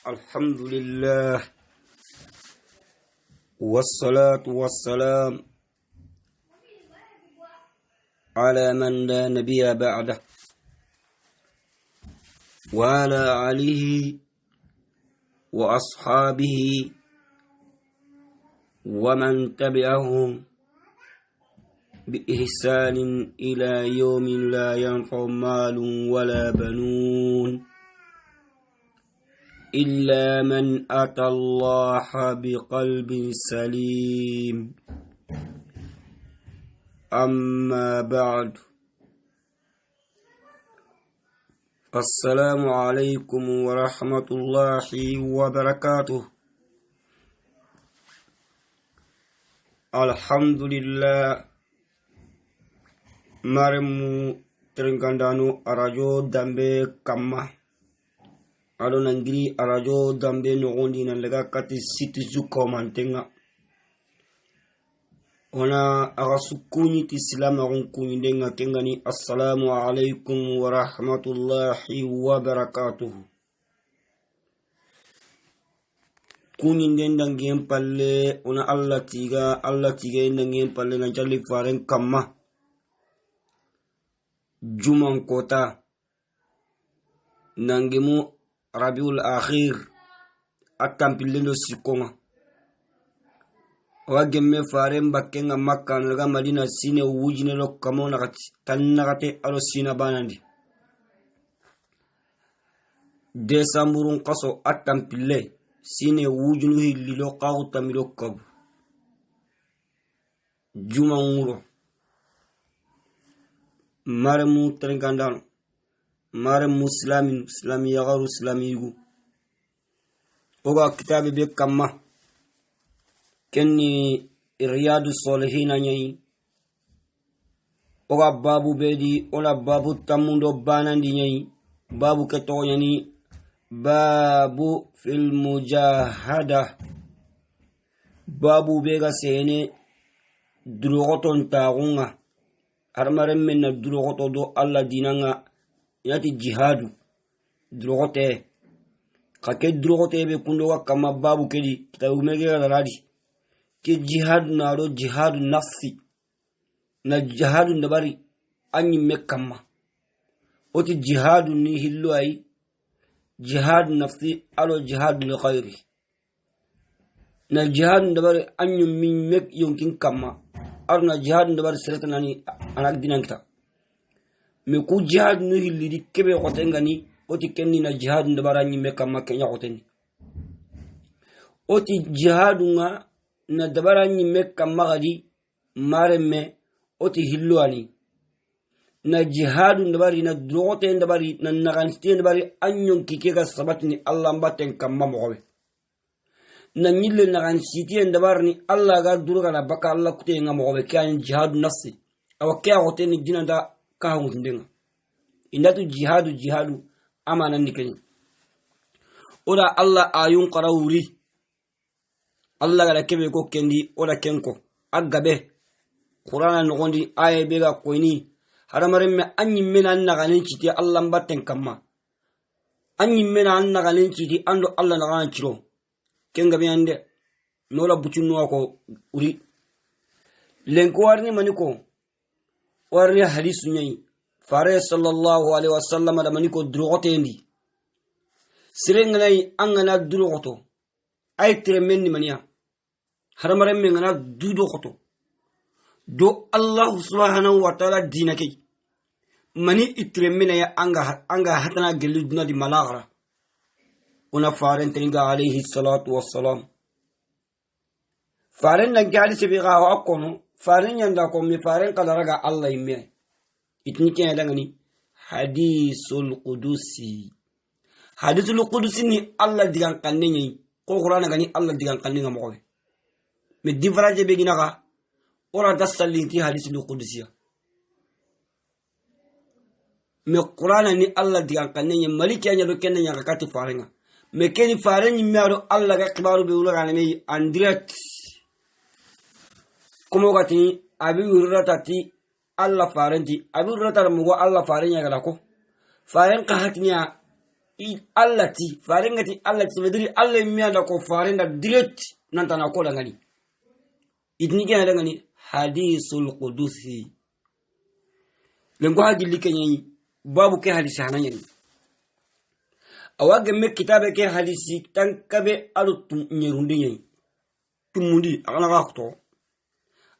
الحمد لله والصلاة والسلام على من لا نبي بعده وعلى آله وأصحابه ومن تبعهم بإحسان إلى يوم لا ينفع مال ولا بنون إلا من أتى الله بقلب سليم. أما بعد، السلام عليكم ورحمة الله وبركاته. الحمد لله. Maremu Trinkandano arajo dambe kama alo nangiri arajo dambe nogondi na lega kati siti zuko mantenga ona agasukuni ti silama kunkuni denga kengani assalamu alaikum wa rahmatullahi wa barakatuh. Kuni ndengem palle ona Allah tiga ndengem palle na jali faren kama Juman kota nangemu Rabiul Akhir atampilendo sikonga wagemme faren bakkenga Makka naga Madina sine wujine lo kamona gati tannagate alo sina banandi Desamburun qaso atampille sine wujinu hililo qawu tamilo kabu Juman nguro maremu Trinkandano maremu islami yagaru islamigu oga kitabe be kamma kenni riyadu solihina nyai oga babu bedi ola babu tamundo banandi nyai babu keto yani babu fil mujahada babu bega sene durogoton tagunga armaren menna durogoto do alla dinanga yati jihadu durogote kake durogote be kundo kama babu kedi kitabu mege radi ke jihadu naro jihadu nafsi na jihadu ndabari anyi mekama oti jihadu ni hillo ay jihadu nafsi alo jihadu li khairi na jihadu ndabari anyi min mek yonkin kama arna jihad ndabar siratanani anak dinankta me ku jihad no hilidi kebe khotengani oti kenni na jihad ndabarani me kamma kenya khoteni oti jihadunga na dabarani me kamma gadi maremme oti hilluani na jihad ndabari na drote ndabari na nagansti ndabari anyon kikega sabatni Allah mbaten kamma mowe na nyille na gan siti ndabarni Allah ga duruga na baka Allah kute nga mo be kan jihad nafsi aw kya hote ni dinanda ka hu ndenga indatu jihadu amana nikeni ora Allah ayun qarawuri Allah ga kebe ko kendi ora kenko agabe Qur'an no gondi aye be ga koini haramare me anyi mena na ganin citi Allah mbatten kamma anyi mena na ganin citi ando Allah na ganin ciro kenga biande nola bucunno ko uri lenko warni maniko warni hadisu nyai fare sallallahu alaihi wasallam da maniko drogote ndi sirengnai angana drogoto ay tremenni mania haramare men ngana dudo khoto do Allah subhanahu wa ta'ala dinake mani itremena ya anga hatana geludna di malagra una faren tringa alayhi salatu wassalam faren na gali sebiga wa kono faren yanda ko mi faren kala raga Allah imme itni ke dangani hadisul qudusi ni Allah digan kanni ko qur'ana gani Allah digan kanni ngamo me divraje be ginaga ora dasallinti hadisul qudusiya me qur'ana ni Allah digan kanni maliki anya do kennya nyaka kati farenga mekeni faren nyimaro Allah ga kibaru be ulaga ne andret komo gati abi urata ti Allah farenti abi urata mugo Allah faren ya gala ko faren ka hatnya allati farengati allati vedri alle mianda ko farenda direct nantana ko dangani idni gena dangani hadisul qudusi lengo hajili kenyi babu ke hadisi hananyani awage me kitabe ke hadisi tankabe alutum nyerundi nyi tumundi akana kakto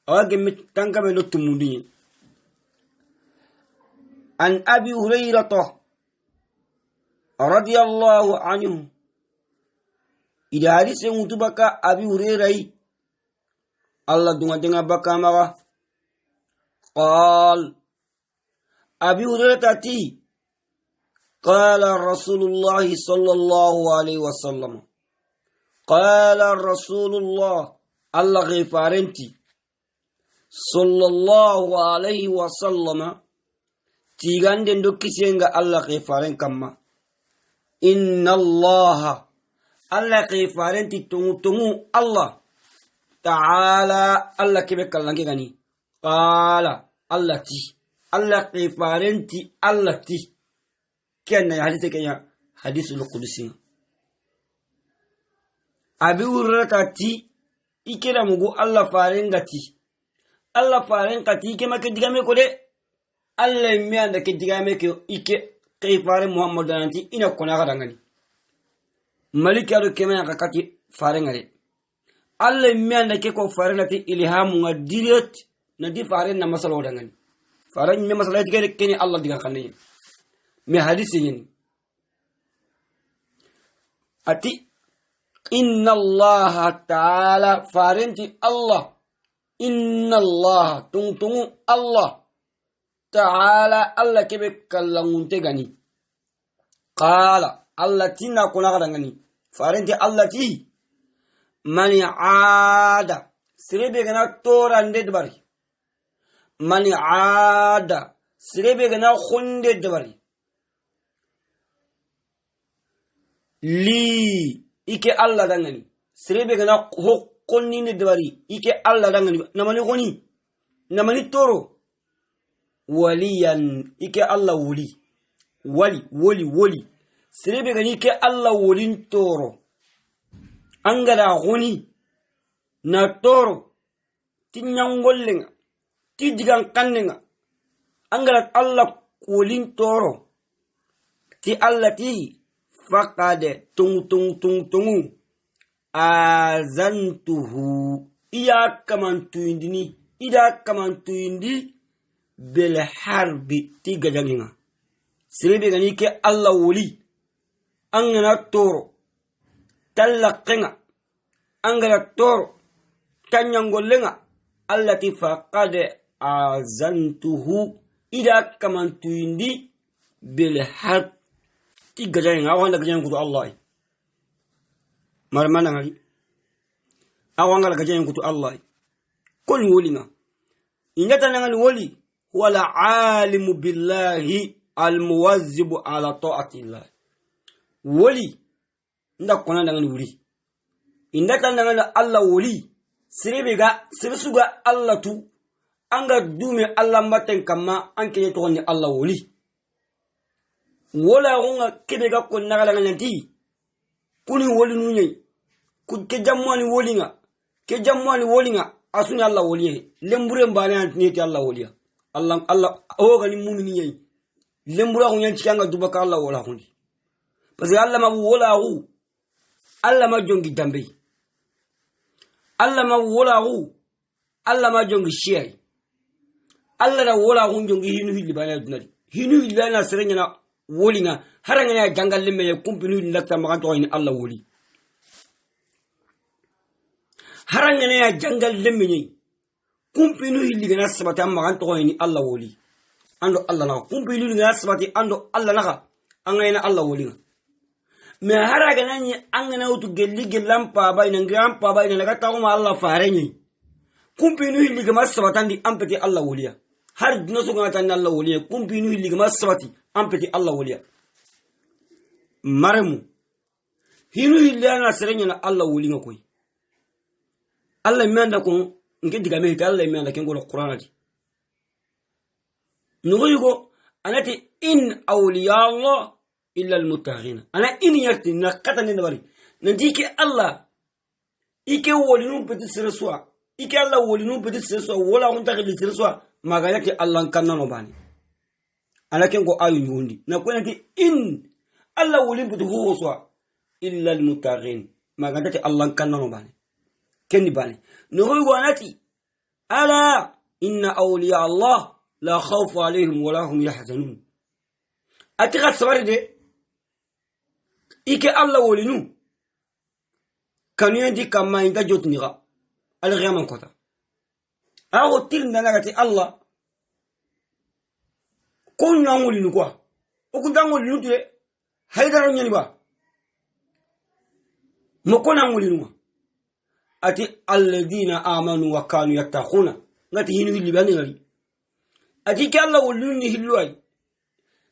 awage me tankabe no tumundi an abi hurairah رضي الله عنه إذا حديث متبكى أبي هريرة الله دعنا بكى مغا قال أبي هريرة تأتي قال رسول الله صلى الله عليه وسلم قال رسول الله غفارنتي صلى الله عليه وسلم تيغان دن دوكي سينغا الله غفارن كما إن الله الله كيفارنتي تمو الله تعالى الله كيبك الله كيغاني قال الله تي الله كيفارنتي الله تي كان حديثك يا حديث القدسي أبي هريرة تي إكرا مغو الله فارنغتي الله فارنغتي كما كدغامي كودي الله ميان كدغامي كو إكي كيفار محمد أنتي إنا كنا غرانغني ملك يارو كمان كاكاتي فارنغري الله ميان نكيكو فارنغتي إلهام وديرت ندي فارن نمسال ودانغني فارن نمسال يتكلم كني الله ديغا خاني مي حديث ين أتي إن الله تعالى فارنتي الله إن الله تون الله تعالى الله كيف كلامون تغني قال الله تينا كنا غدغني فارنتي الله تي من عاد سريبه غنا توران دبري من عاد سريبه غنا خوند دبري لي إيكي الله دغني سريبه غنا خوكوني دبري إيكي الله دغني نماني غني نماني تورو وليا إيكي الله ولي سريبه غني إيكي الله ولين تورو أنغلا غني ناتورو تنيانغولين تيجان كانينغا أنغلا الله ولين تورو تي الله تي فقد تون آذنته إيا كمان تويندني إذا كمان تويندي بالحرب تيجا جانينا سريبي غني كي الله ولي أنغنا تورو تلقنا أنغنا تورو تنيانغولنا التي فقد آذنته إذا كمان تويندي بالحرب تيجا جانينا أوانا جانينا الله مرمانا غالي أوانا جانينا الله كل ولينا إن تنغن الولي هو العالم بالله المواظب على طاعة الله ولي ndakona nangani wuli indata nangani Allah wuli sirisuga Allah tu anga dume Allah maten kama anke to ni Allah wuli wala gonga kibega ko nagala nganti kuni woli nunye ku ke jammani wolinga asuni Allah woli lembure mbane antini Allah woli Allah o gani mu'mini yi lembura ko nyanti kanga dubaka Allah wala hundi parce que Allah ma wala hu Allah ma jongi dambe Allah ma wala hu Allah ma jongi shiyai Allah da wala hu jongi hinu hilli bana dunari hinu hilli bana serenya na wolinga haranga ya jangal limme ya kumpinu ndakta maganto ni Allah woli haranga ya jangal limme ni kumpinu hilli gana sabata maganto ni Allah woli ando Allah na kumpinu gana sabati ando Allah naka angayna Allah woli me haraga nani angana utu gelli gelam pa bay na ngam pa bay na laga tawo ma Allah farenyi kumpinu hilli gama sabatandi ampeti Allah woliya har dino so ngata na Allah woliya kumpinu hilli gama sabati ampeti Allah woliya maremu hinu hilli ana serenya na Allah woli ngakoy Allah menda ko nge diga me Allah menda ke ngolo Qur'an di nugo anati in awliya Allah إلا المتقين أنا إني يرتي نقطة نبري نديك الله إيك ولينو بتسرسوا إيك الله ولينو بتسرسوا ولا أنت غير تسرسوا ما قالك الله كنا نباني أنا كنقول أيون يوندي نقول لك إن الله ولين بتهوسوا إلا المتقين ما قالك الله كنا نباني كني باني نقول وانتي ألا إن أولياء الله لا خوف عليهم ولا هم يحزنون أتغط سواري دي إيكي الله ولينو كانوا يندي كما ينتا جوت نغا الغيام كوتا أغو تيل نغاتي الله كون نعمل ولينو كوا وكون نعمل ولينو تي هيدارو نياني با مكون نعمل ولينو أتي الذين آمنوا وكانوا يتقون ngati hinu hilli bani ngari ati ki Allah wuluni hilluai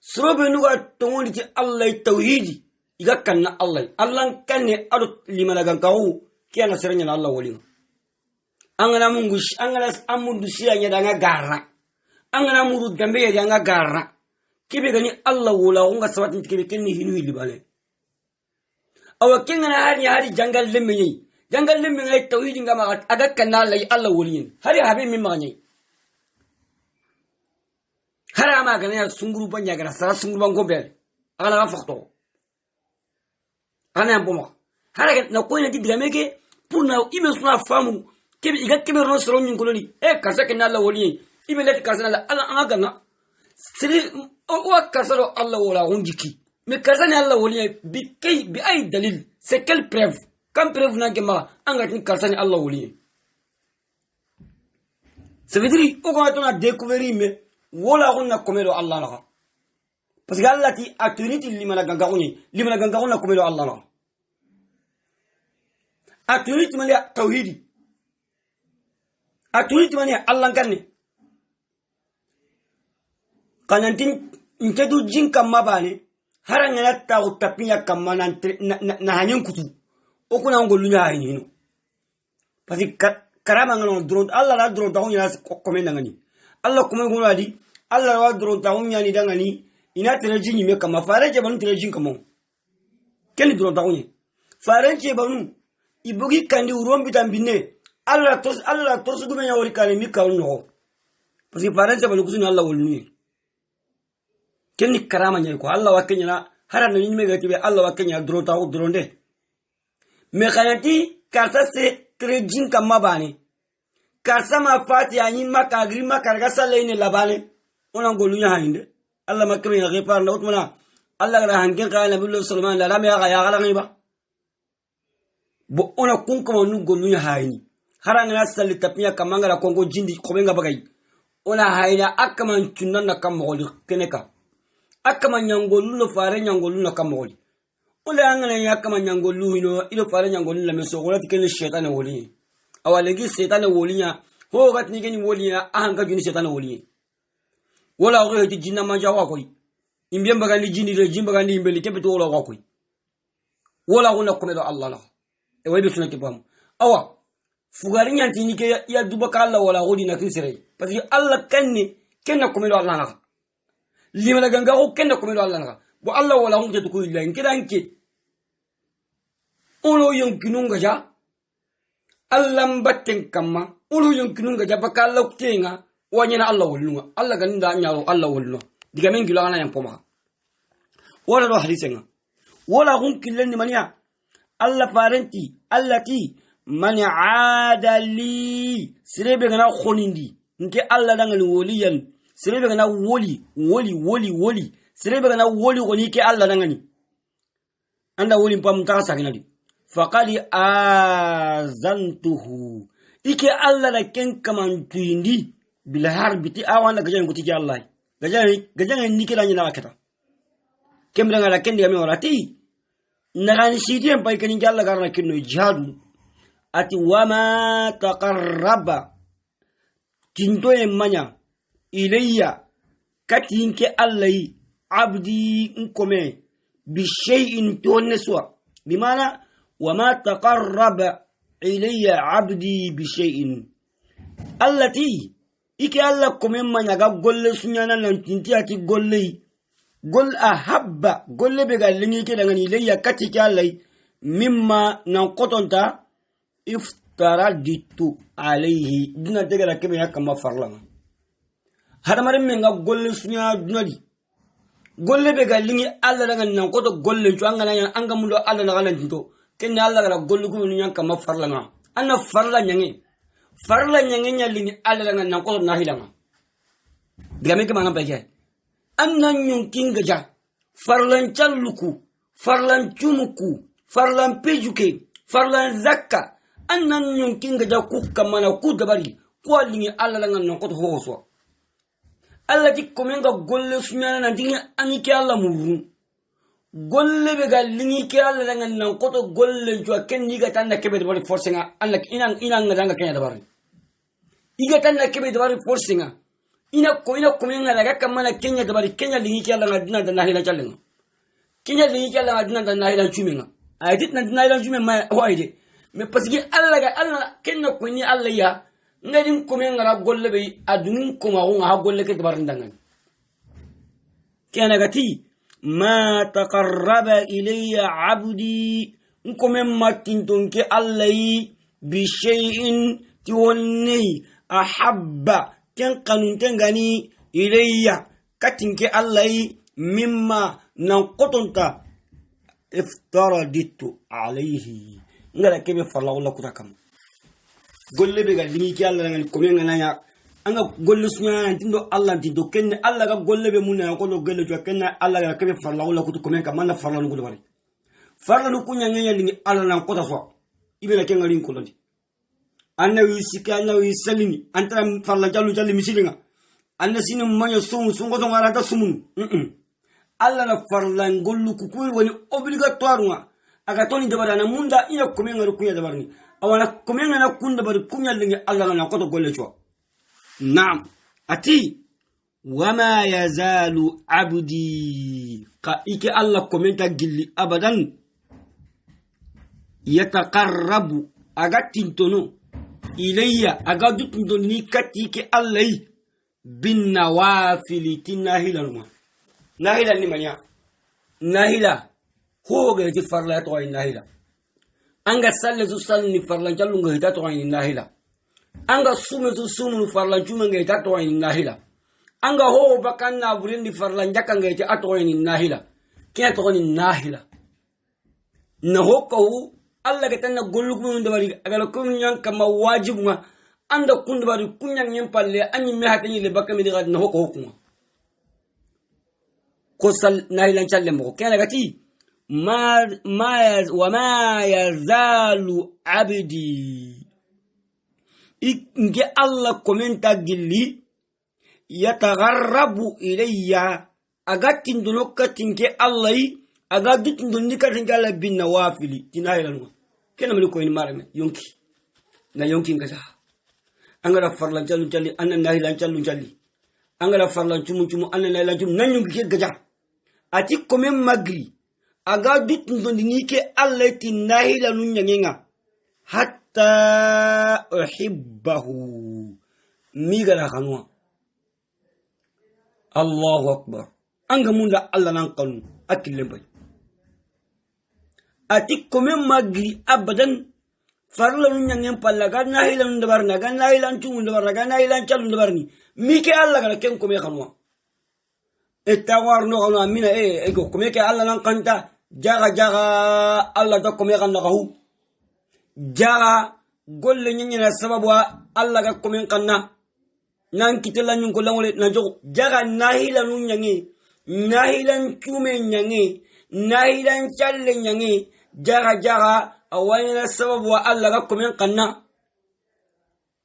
srobe nuga tongondi ti Allah tauhidi iga kanna Allah kanne adu limana gankawu kiyana serenya Allah wolin angana mungu angana amundu siya nya nga garra angana muru gambe ya nga garra kibe gani Allah wola unga sawatin kibe kenni hinu hilli bani awa kengana hari jangal lemmenyi jangal lembe ngai tauhid ngama aga kanna Allah wolin hari habe min magani hara ma gana sunguru banya gara sara sunguru bango bel ana ga fakto ana mboma hara na ko ina diga meke pour na ibe suna famu kebe iga kebe ro soro nyin koloni kasa kanna Allah wolin ibe lati kasa Allah anga gana siri o kasaro Allah wola hunjiki me kasa ne Allah wolin bi ay dalil c'est quelle preuve comme preuve n'a que engagé Karsani Allah oublié. Ça veut dire qu'on a découvert mais voilà on a commis Allah là. Parce que Allah ti a tenu limana gangarouni a commis Allah là. A tenu mania tauhidi. A tenu mania Allah kanne. Kanantin ntedu jin kamma bane harangana ta utapinya kamma na hanyen kutu. Okuna ngolu nya hayni no parce que karama ngano drone Allah la drone taw nya komenda ngani Allah kuma ngono adi Allah wa drone taw nya ni dangani ina tere jinni me kama fare je banu tere jin kama ken drone taw nya fare je banu ibugi kandi urombi tambine Allah tos gume nya wori kale mi kaw no parce que fare je banu kusina Allah wolni ken ni karama nya ko Allah wa kenya harana ni me gati be Allah wa kenya drone taw drone de mais kanati karsa se trejin kama bani karsa ma fati ani makagri makarga sale ne labane ona golunya hande Allah makame ya gefar na utmana Allah ra hangen ka nabi Sulaiman la lam ya ga ngiba bo ona kun kuma nu golunya hayni haranga na sali tapiya kamanga la kongo jindi kobenga bagay ona hayna akaman tunnan na kam mogoli keneka akaman nyangolu no fare nyangolu na kam mogoli Ule angana ya kama nyangolu ino ilo fare nyangolu la meso wala tikene shetani woli awalegi shetani woli nya ho gat ni geni woli ya ahanga juni shetani woli wala o heti jinna manja wa koy imbie mbagandi jini de jimba gandi imbeli kebe to wala wa koy wala wona komedo Allah la e waybe sunati bam awa fugari nyanti ni ke ya dubaka Allah wala godi na kisere parce que Allah kanni kenna komedo Allah la limala ganga ko kenna komedo Allah la bo Allah wala hum tetu ko illa nkidanke ulo yonkinunga ja Allah mbatten kamma ulo yonkinunga ja baka Allah kutenga wanyana Allah wolunga Allah ganinda nyaaro Allah wolunga diga men gilo ana yampoma wala do hadisenga wala hum killen mania Allah parenti allati man aada li sirebe gana khonindi nke Allah dangal woliyan sirebe gana woli sirebe gana woli goni ke Allah dangani anda woli pam ta sakinadi faqad azantuhu ike Allah da ken kaman tuindi bil harbiti awana gajan guti Allah gajan ni kila nyina akata kemra ngala ken diame warati nagani sidi en pay ken Allah garna kinno jihadu ati wama taqarraba tinto en manya ilayya katinke Allah abdi nkome bi shay'in toneswa bimana وما تقرب إلي عبدي بشيء التي إكي الله كمين من يقول سنانا لنتنتي أتي قول لي قل أحب قل بقى لني كده غني ليا كتك علي مما ننقطنت افتردت عليه دنا تقرا كبير كما فرلنا هذا مرة من قل سنيا دنادي قل بقى لني الله لغن ننقط قل شو أنغنا أنغمولو الله لغن نتو كن الله لغن قل كم كما فرلنا أنا فرلا نيجي فرلا نيجي لني الله لغن ننقط ناهيلنا دعمي كمان بيجي أنا يمكن جا فرلان تلوكو فرلان تموكو فرلان بيجوكي فرلان زكا أنا يمكن جا كوك كمان كود بري قالني الله لنا نقط هو سوا الله تكمن جا قول سمعنا نتيجة أني كالله مورون قول بقالني كالله لنا نقط قول جوا كن نيجا تانا كبد بري فورسنا أنك إنا نجانا كنيا دباري إيجا تانا كبد بري فورسنا ina kumenya daga kamana Kenya dabari Kenya lingi kyala ngadina da nahila chalenga Kenya lingi kyala ngadina da nahila chumenga ayit na nahila chume ma hoide me pasigi alla ga alla Kenya kuni alla ya ngadin kumenya ra golle be adun kuma ha golle ke dabar ndangan kana gati ma taqarraba ilayya abdi nkumem matintonke alla bi shay'in tiwonni ahabba كن قانون تنغني إليا كتنك الله مما ننقطنت افتردت عليه نغلا كيف فرلا ولا كتاكم قل لي بقى لني كي الله نغني كومين نايا أنا قل سنيا نتندو الله نتندو كن الله قل لي بمنا نقول قل لي كن الله كيف فرلا ولا كتاكم كمان فرلا نقول بري فرلا نكون يعني لني الله ننقطه سوا يبي لكن غرين كلني أنا ويسكي أنا ويسلني أنت فرلا جالو جالي مسيلنا أنا سين ما يسون سون قطع على سمون الله نفرلا نقول له كوكوي وني obligatoire أكتوني دبر أنا موندا إنا كمين غير كونيا دبرني أو أنا كمين أنا كون دبر كونيا لين الله أنا قطع قول شو نعم أتي وما يزال عبدي كإيك الله كمين تجلي أبدا يتقرب أجتنتنو إليا أقعد تندوني كتيك الله بالنوافل تناهلا ناهلا لمن ناهلا هو غير فرلا توين ناهلا أنغا سالة سالني فرلا جلون غير توين ناهلا أنغا سومة فرلا جومن غير توين ناهلا أنغا هو بكان نابرين فرلا جكان غير توين ناهلا كي توين ناهلا نهوكو Allah ke tanna gollu ko ndabari agala ko nyan kama wajib ma anda kun ndabari kunyan nyem palle anyi me hatani le bakami de gadna hoko hokuma ko sal nahilan challe mo kana gati wa ma yazalu abdi inge Allah komenta gilli yatagharrabu ilayya agatin dunokatin ke Allah agatin dunika tinga bin nawafili tinahilan كنا ملكوين مارنا يونكي نا يونكي نكسا أنغرا فرلان جالو جالي أنا ناهلان جالو جالي أنغرا فرلان جمو جمو أنا ناهلان جمو نان يونكي كجا أتي كومين مغري أغا ديت ندونيكي الله تي ناهلان نيانينا حتى أحبه ميغرا خانوا الله أكبر أنغا موندا الله نانقلو أكل لنبي Ati komen magri abadan farla nyangen palla ga nahilan dabarna ga nahilan tumun dabarna ga nahilan chalun dabarni mike alla ga ken kome khanwa etawar no ana mina go kome ke alla nan kanta jaga alla da kome khanna gahu jaga golle nyina sababu alla ga kome kanna nan kitela nyun ko lawle na jogo jaga nahilan nyange nahilan tume nyange nahilan challe nyange jaga awayna sababu Allah gakum yan qanna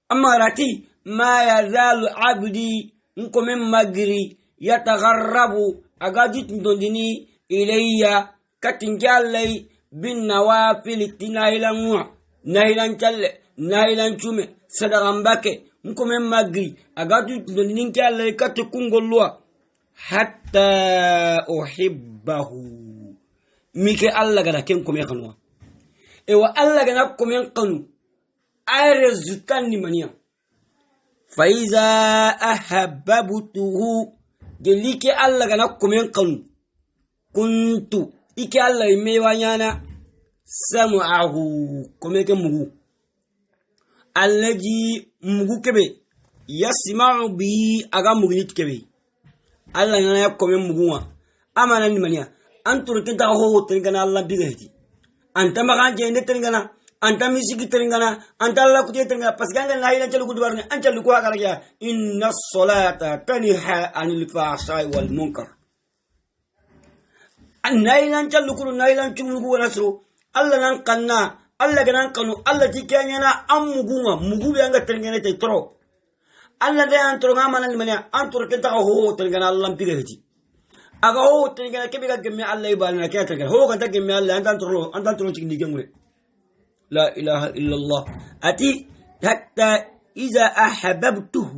amma rati ma yazalu abdi nkum magri yatagharrabu agajit ndondini ilayya katinjallai bin nawafil nahilan challe nahilan chume sadaqambake nkum magri agajit ndondini kallai katukungolwa hatta uhibbahu mike Allah gana ken kome kanwa ewa Allah gana kome kanu ayre zutan ni mania fa iza ahabbtuhu gelike Allah gana kome kanu kuntu iki Allah me wanyana sam'ahu komeke mugu allaji mugu kebe yasma'u bi aga mugnit kebe Allah yana yakome muguwa amana ni mania antur kinta ho tringana Allah bigahti anta maga jende tringana anta misiki tringana anta Allah kuje tringana pasganga la ila chalu kudwarne anta lu ko agara ya inna salata tanha anil fahsai wal munkar annailan chalu kulu nailan chumlu ko nasru Allah nan kanna Allah ganan kanu Allah tikanyana amuguwa mugu yanga tringana te tro Allah de antro ngamana ni mania antro kinta ho tringana Allah bigahti aga ho tringana kebe ga gemme Allah ibana ka tringana ho kan ta gemme Allah anta tro chigni gemure لا إله إلا الله أتي حتى إذا أحببته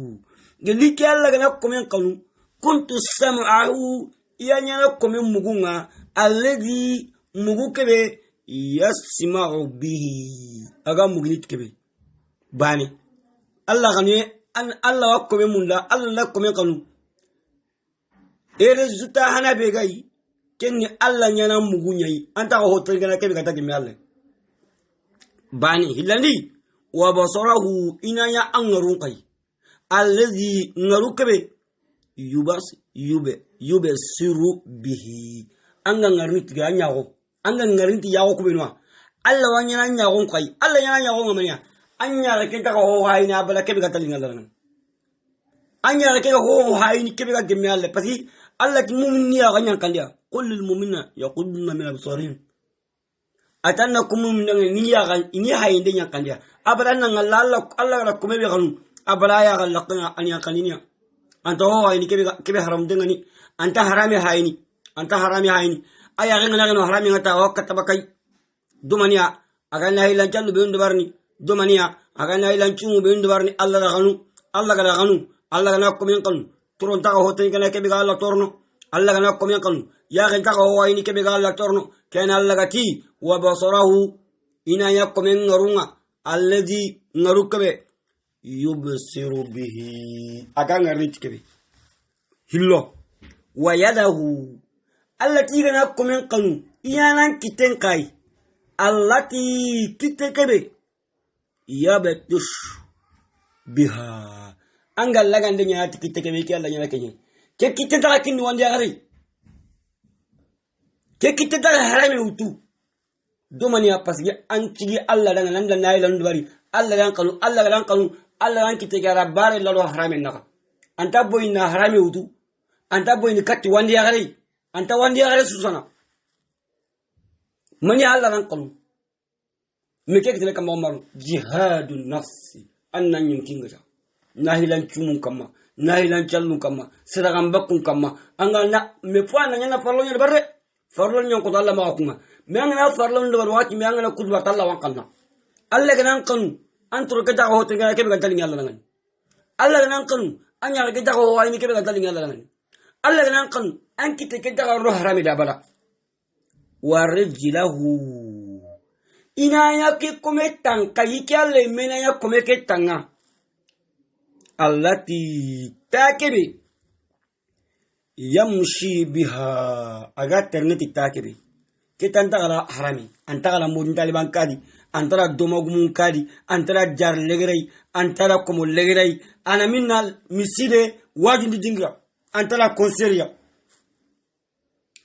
قال لي كلا جناكم ينقلوا كنت سمعه يعني ناكم يمجونا الذي مجوك به يسمع به أجا مجنيت كبه باني الله غني أن الله أكم يمولا الله لكم ينقلوا إرزتا هنا بيجاي كني الله ينام مجوني أنت هو ترجع كبه كتاك ميالله bani hilandi wa basarahu inaya angarun kai allazi ngarukabe yube siru bihi anga ngarinti ga nyago anga ngarinti yago kubenwa alla wanya nyago kai alla yana nyago ngamanya anya rake ta ho hayna bala kebe ga talinga lan anya rake ho hayni kebe ga gemme alle pasi alla ki mu'minni ya ganyan kandia qul lil mu'minina yaquduna min absarihim atanna kumu ni ya gan ini hayinde nyakandia abadan nan Allah la kuma be ganu abala ya gan laqna an yakaninya anta ho hayni kebe haram dengani anta harami hayni aya gan nan harami ngata wakata bakai dumaniya aga na ilan jallu be ndubarni dumaniya aga na ilan chumu be ndubarni Allah la ganu Allah ga na kuma kanu turon ta ho tan kana kebe ga Allah torno Allah ga na kuma kanu ya gan ta ho hayni kebe ga Allah torno kana Allah gati wa basarahu ina yakum ngarunga alladhi ngarukabe yubsiru bihi aga ngarit kebe hillo wa yadahu allati gana komen kanu iyanan kiten kai allati kitekebe yabtush biha angal lagande nya kitekebe ki Allah nya kenye ke kiteta kin wandi agari ke kiteta harame utu domani apasgi antigi Allah dan nan da nayi lan dubari Allah dan kanu Allah dan kite gara bare lalo harame naka anta boyna harame utu anta boyni katti wandi agari anta wandi agari susana mani Allah dan kanu meke kitele kama maru jihadun nafsi annan yinkinga nahilan cumun kama nahilan challun kama sadagan bakun kama anga na me fana nyana parlo nyana barre farlo nyon ko Allah ma kuma meangna farlo ndo wati meangna kudwa Allah wanqalna Allah ganan kanu antro kata ho tinga kebe gantal nyalla ngan Allah ganan kanu anya kata ho wayni kebe gantal nyalla ngan Allah ganan kanu anki te kata ro harami da bala warjilahu ina yake kometan kayike alle mena ya komeke tanga allati takebe yamshi biha aga terneti takebe ketanta gala harami antara modin taliban kadi antara domagumun kadi antara jar legerai antara komo legerai ana minnal miside wajindi dingra antara konseria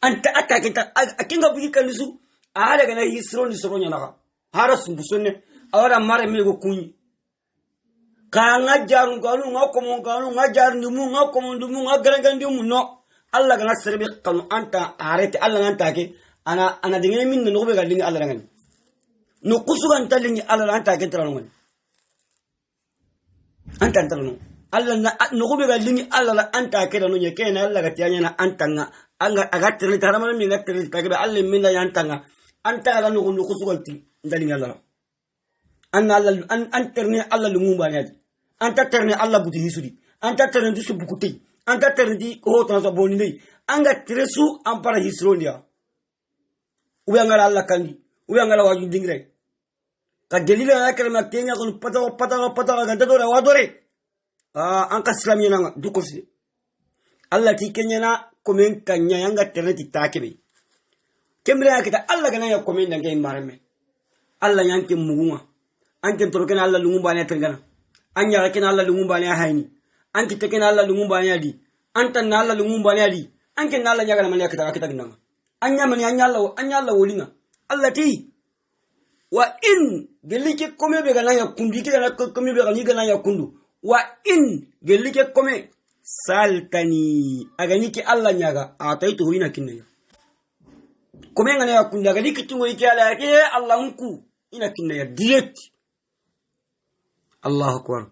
anta atakenta akinga bugi kalisu ala gana yisro ni soronya naka hara sumbusone awara mare mego kunyi ka ngajaru galu ngakomo galu ngajar ndimu ngakomo ndimu ngagaranga ndimu no Allah gana serbe kanu anta arete Allah nganta ke ana dingene min no be galingi Allah ngani no kusugan talingi Allah anta ke tranu ngani anta tranu Allah no be galingi Allah anta ke no nye ke na Allah ga tiyanya na anta nga anga aga tirni taramana mi ngakri ka ke Allah min na anta nga anta ala no kusugan ti dalingi Allah anna Allah an terni Allah lungu banyadi anta terni Allah buti hisudi anta terni disu bukuti anta terni ko tanza boni nei anga tresu ampara hisronia ubi angala Allah kandi ubi angala waju dingre ka delila na kerma kenya ko pata ga dore wadore anka islam yana dukosi Allah ti kenya na komen kanya yanga terni takebe kemre kita Allah gana ya komen dan kay marame Allah yanke mugunga anke torokena Allah lungu bani atengana anya kena Allah lungu bani hayni anke tekena Allah lungu bani adi anta na Allah lungu bani adi anke na Allah nyaga na mani kita ginanga anya mani anya Allah wolinga Allah ti wa in gelike kome be gana ya kundi ke gana kome be gana ya kundu wa in gelike kome saltani agani ki Allah nyaga ataitu hina kinaya kome ngana ya kunda gani kitungo iki ala ke Allah unku ina kinaya direct Allahu akbar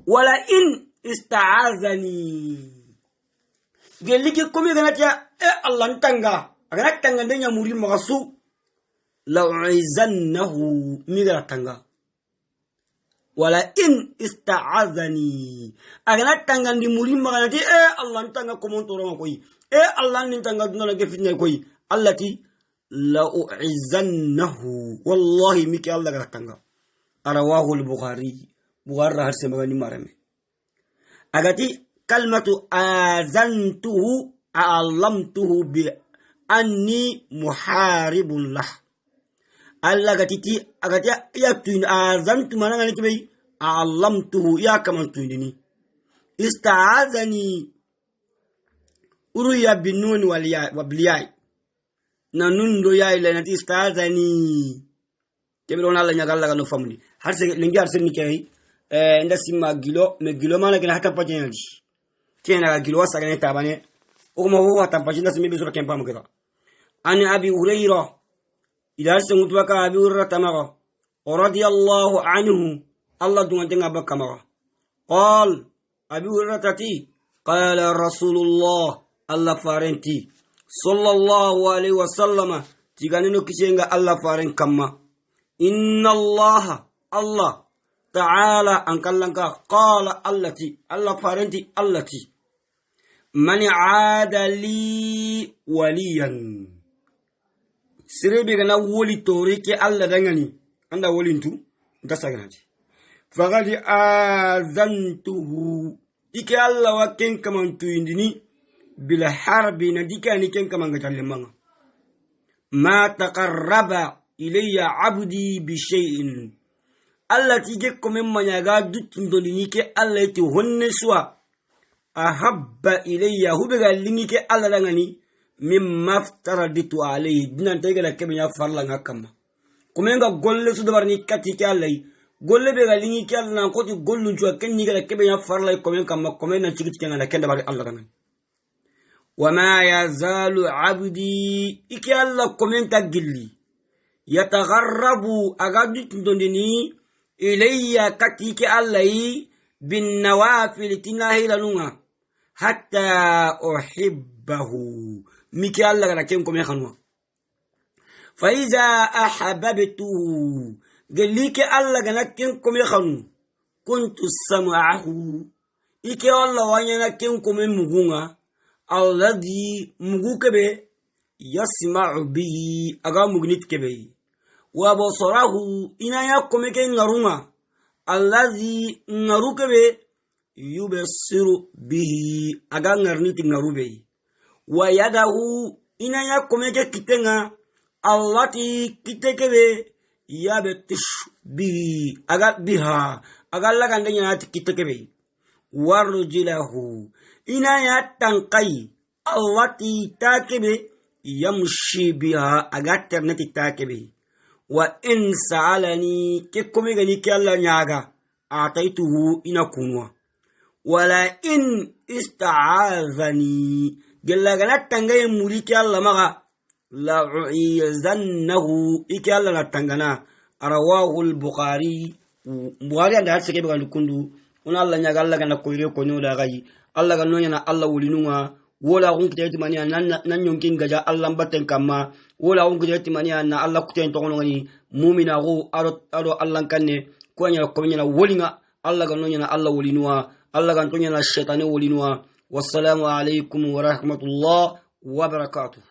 wala in ista'azani gelike kome gana ta Allah ntanga agana tanga ndenya muri magasu la'izannahu migra tanga wala in ista'azani agana tanga ndi muri magana ti Allah ntanga ko mon toro ko yi Allah ni tanga duna ge fitna ko yi allati la'izannahu wallahi miki Allah ga tanga arawahu al-bukhari har se magani marame agati kalmatu azantuhu a'lamtuhu bi anni muharibun lah Allah gatiti agati ya tuin azantu mananga ni kibai a'lamtuhu ya kaman tuindini ista'azani uruya binun waliya wabliyai nanundo ya ila nati ista'azani kebirona Allah nyaga Allah no famuni har se lingi har se ni kai nda simma gilo me gilo mana kina hata pajena di kena gilo wasa kana tabane o mo ho hata pajena se me be sura kempa mo keda ani abi hurayra إذا سمعت بك أبي هريرة تمرة ورضي الله عنه الله دون تنغ بكمرة قال أبي هريرة تي قال رسول الله فارنتي صلى الله عليه وسلم تيغانينو كيشينغا الله فارن كما إن الله تعالى أنكلنك قال الله فارنتي التي من عاد لي وليا sirebe gana woli tori ke Allah dangani anda wolintu ntasaganaji fagadi azantuhu ike Allah wa ken kamantu indini bila harbi na dikani ken kamanga chalemanga ma taqarraba ilayya abdi bi shay'in Allah tige komen manyaga dutundolini ke Allah ti honne suwa ahabba ilayya hubega lingi ke Allah dangani mimma aftaraditu alayhi dinan tegala kebe ya farla ngakama kumenga golle su dabar ni kati ke Allah golle be ga lingi ke Allah ko ti gollu ju kenni ga kebe ya farla komen kama komen na cigit ke ngana kenda bari Allah kan wama yazalu abdi iki Allah komen ta gilli yatagharrabu agadu tundondini ilayya kati ke Allah bin nawafil tinahi lanunga hatta uhibbahu miki Allah gana ken kome khanwa fa iza ahabbtuhu galike Allah gana ken kome khanu kuntu sam'ahu ike Allah wanyana ken kome mugunga alladhi mugukebe yasma'u bihi aga mugnit kebe wa basarahu ina ya kome ken ngarunga alladhi ngarukebe yubsiru bihi aga ngarniti ngarube wa yadahu ina ya komeke kitenga allati kitekebe yabtish bi aga biha aga lagande nyati kitekebe warjulahu ina ya tanqai allati takebe yamshi biha aga ternati takebe wa in sa'alani ke komega ni kala nyaga ataituhu ina kunwa wala in ista'azani gella gana tangay muliki Allah maga la'izannahu iki Allah na tangana arawahu al-bukhari anda hatsake ba lukundu una Allah nya Allah gana koire ko nyoda gayi Allah ga nonya na Allah wulinunga wola gunki tayti mania nan nyonkin gaja Allah mbaten kama wola gunki tayti mania na Allah kuten to ngoni mu'mina go aro Allah kanne ko nya ko nya wolinga Allah ga nonya na Allah wulinunga Allah ga tonya na shaytani wulinunga. والسلام عليكم ورحمة الله وبركاته.